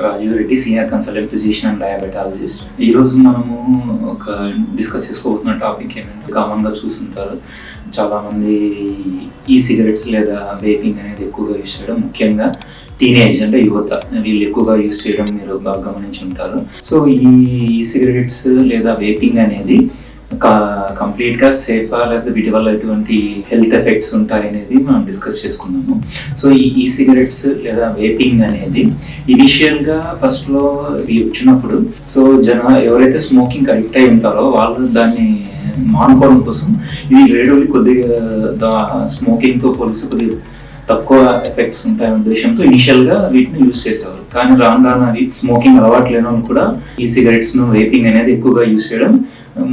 Doctor Rajiv Reddy, senior consultant physician and diabetologist. ఈరోజు మనము ఒక డిస్కస్ చేసుకోబోతున్న టాపిక్ ఏంటంటే, కామన్గా చూస్తుంటారు చాలామంది ఈ సిగరెట్స్ లేదా వేపింగ్ అనేది ఎక్కువగా యూజ్ చేయడం, ముఖ్యంగా టీనేజ్ అంటే యువత వీళ్ళు ఎక్కువగా యూజ్ చేయడం మీరు బాగా గమనించి ఉంటారు. సో ఈ సిగరెట్స్ లేదా వేపింగ్ అనేది కంప్లీట్గా సేఫా, లేదా వీటి వల్ల ఎటువంటి హెల్త్ ఎఫెక్ట్స్ ఉంటాయి అనేది మనం డిస్కస్ చేసుకున్నాము. సో ఈ సిగరెట్స్ లేదా వేపింగ్ అనేది ఇనిషియల్గా ఫస్ట్లో వచ్చినప్పుడు ఎవరైతే స్మోకింగ్ అడిక్ట్ అయి ఉంటారో వాళ్ళు దాన్ని మానుకోవడం కోసం ఇవి రేడియోలు కొద్దిగా స్మోకింగ్తో పోలిసి కొద్దిగా తక్కువ ఎఫెక్ట్స్ ఉంటాయనే ఉద్దేశంతో ఇనిషియల్గా వీటిని యూజ్ చేసేవారు. కానీ రాను రాను అది స్మోకింగ్ అలవాటు లేని వాళ్ళు కూడా ఈ సిగరెట్స్ను, వేపింగ్ అనేది ఎక్కువగా యూజ్ చేయడం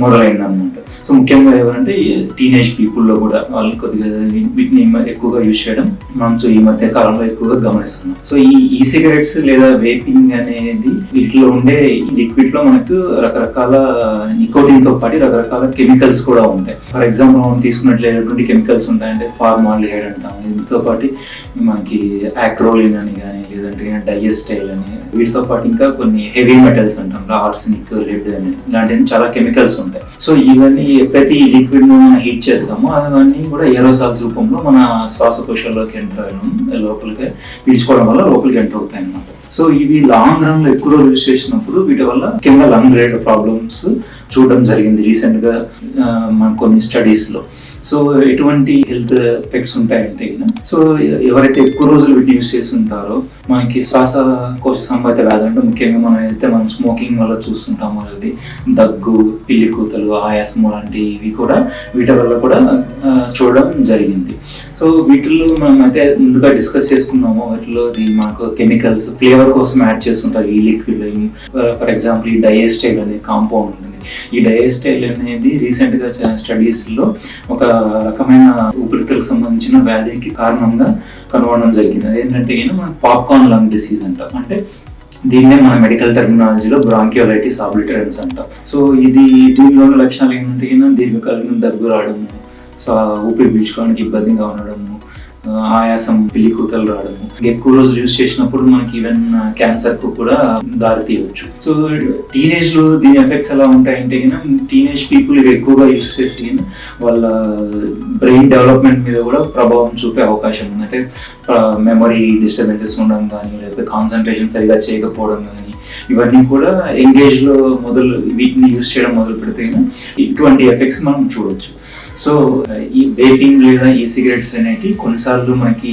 మొదలైంది అనమాట. సో ముఖ్యంగా ఎవరంటే టీనేజ్ పీపుల్లో కూడా వాళ్ళు కొద్దిగా వీటిని ఎక్కువగా యూజ్ చేయడం మనం ఈ మధ్య కాలంలో ఎక్కువగా గమనిస్తున్నాం. సో ఈ సిగరెట్స్ లేదా వేపింగ్ అనేది వీటిలో ఉండే లిక్విడ్ లో మనకు రకరకాల నికోటిన్ తో పాటు రకరకాల కెమికల్స్ కూడా ఉంటాయి. ఫర్ ఎగ్జాంపుల్ మనం తీసుకున్నట్లయినటువంటి కెమికల్స్ ఉంటాయంటే ఫార్మాల్డిహైడ్ అంటాం, దీంతో పాటు మనకి యాక్రోలిన్ అని కానీ, లేదంటే డైఎస్టైల్ అని, వీటితో పాటు ఇంకా కొన్ని హెవీ మెటల్స్ అంటాం, ఆర్సెనిక్, లెడ్ అని, ఇలాంటివి చాలా కెమికల్స్ ఉంటాయి. సో ఇవన్నీ ఎప్పుడైతే ఈ లిక్విడ్ ను హీట్ చేస్తామో అవన్నీ కూడా ఏరోసాల్స్ రూపంలో మన శ్వాసకోశాల్లోకి ఎంటర్ అవ్వడం, లోపలికి పీల్చుకోవడం వల్ల లోపలికి ఎంటర్ అవుతాయి అన్నమాట. సో ఇవి లాంగ్ రన్ లో ఎక్కువ రోజు యూజ్ చేసినప్పుడు వీటి వల్ల కింద లంగ్ రిలేటెడ్ ప్రాబ్లమ్స్ చూడడం జరిగింది రీసెంట్ గా మన కొన్ని స్టడీస్ లో. సో ఎటువంటి హెల్త్ ఎఫెక్ట్స్ ఉంటాయంటే, సో ఎవరైతే ఎక్కువ రోజులు వీటిని యూజ్ చేస్తుంటారో మనకి శ్వాసకోశ సంబంధిత వ్యాధులు అంటే ముఖ్యంగా మనం స్మోకింగ్ వల్ల చూస్తుంటాము, అది దగ్గు, పిల్లి కూతలు, ఆయాసం లాంటివి కూడా వీటి వల్ల కూడా చూడడం జరిగింది. సో వీటిల్లో మనం అయితే ముందుగా డిస్కస్ చేసుకున్నాము, వీటిలో మనకు కెమికల్స్ ఫ్లేవర్ కోసం యాడ్ చేస్తుంటారు ఈ లిక్విడ్. ఫర్ ఎగ్జాంపుల్ ఈ డైఎస్టైల్ అనే కాంపౌండ్ ఉంటుంది. ఈ డైఎస్టైల్ అనేది రీసెంట్ గా స్టడీస్ లో ఒక రకమైన ఊపిరితిత్తులకు సంబంధించిన వ్యాధికి కారణంగా కనుగొనడం జరిగింది. అదేంటంటే మన పాప్కార్న్ లంగ్ డిసీజ్ అంటాం, అంటే దీన్నే మన మెడికల్ టెర్మినాలజీలో బ్రాంకియోలైటిస్ ఆబ్లిటరెన్స్ అంటాం. సో దీనిలోని లక్షణాలు ఏంటంటే దీర్ఘకాలిక దగ్గు రావడము, సో ఊపిరి పీల్చుకోవడానికి ఇబ్బందిగా ఉండడము, ఆయాసం, పిల్లి కూతలు రావడము, ఎక్కువ రోజులు యూజ్ చేసినప్పుడు మనకి ఈవెన్ క్యాన్సర్ కు కూడా దారి తీయవచ్చు. సో టీనేజ్ లో దీని ఎఫెక్ట్స్ ఎలా ఉంటాయంటే, టీనేజ్ పీపుల్ ఇవి ఎక్కువగా యూజ్ చేసి వాళ్ళ బ్రెయిన్ డెవలప్మెంట్ మీద కూడా ప్రభావం చూపే అవకాశం ఉంది. అంటే మెమరీ డిస్టర్బెన్సెస్ ఉండడం కానీ, లేకపోతే కాన్సన్ట్రేషన్ సరిగా చేయకపోవడం కానీ, ఇవన్నీ కూడా ఎంగేజ్ లో వీటిని యూజ్ చేయడం మొదలు పెడితే ఇటువంటి ఎఫెక్ట్స్ మనం చూడొచ్చు. సో ఈ వేపింగ్ లేదా ఈ సిగరెట్స్ అనేవి కొన్నిసార్లు మనకి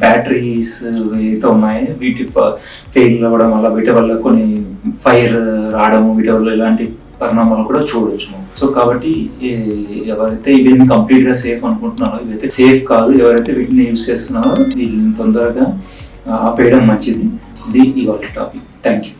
బ్యాటరీస్ ఏదైతే ఉన్నాయో వీటి ఫెయిల్ అవ్వడం వల్ల, వీటి వల్ల కొన్ని ఫైర్ రావడము, వీటి వల్ల ఇలాంటి పరిణామాలు కూడా చూడవచ్చు. సో కాబట్టి ఎవరైతే ఇవన్నీ కంప్లీట్ గా సేఫ్ అనుకుంటున్నారో ఇవైతే సేఫ్ కాదు. ఎవరైతే వీటిని యూజ్ చేస్తున్నారో వీళ్ళని తొందరగా ఆపేయడం మంచిది. ఇది ఇవాళ టాపిక్. Thank you.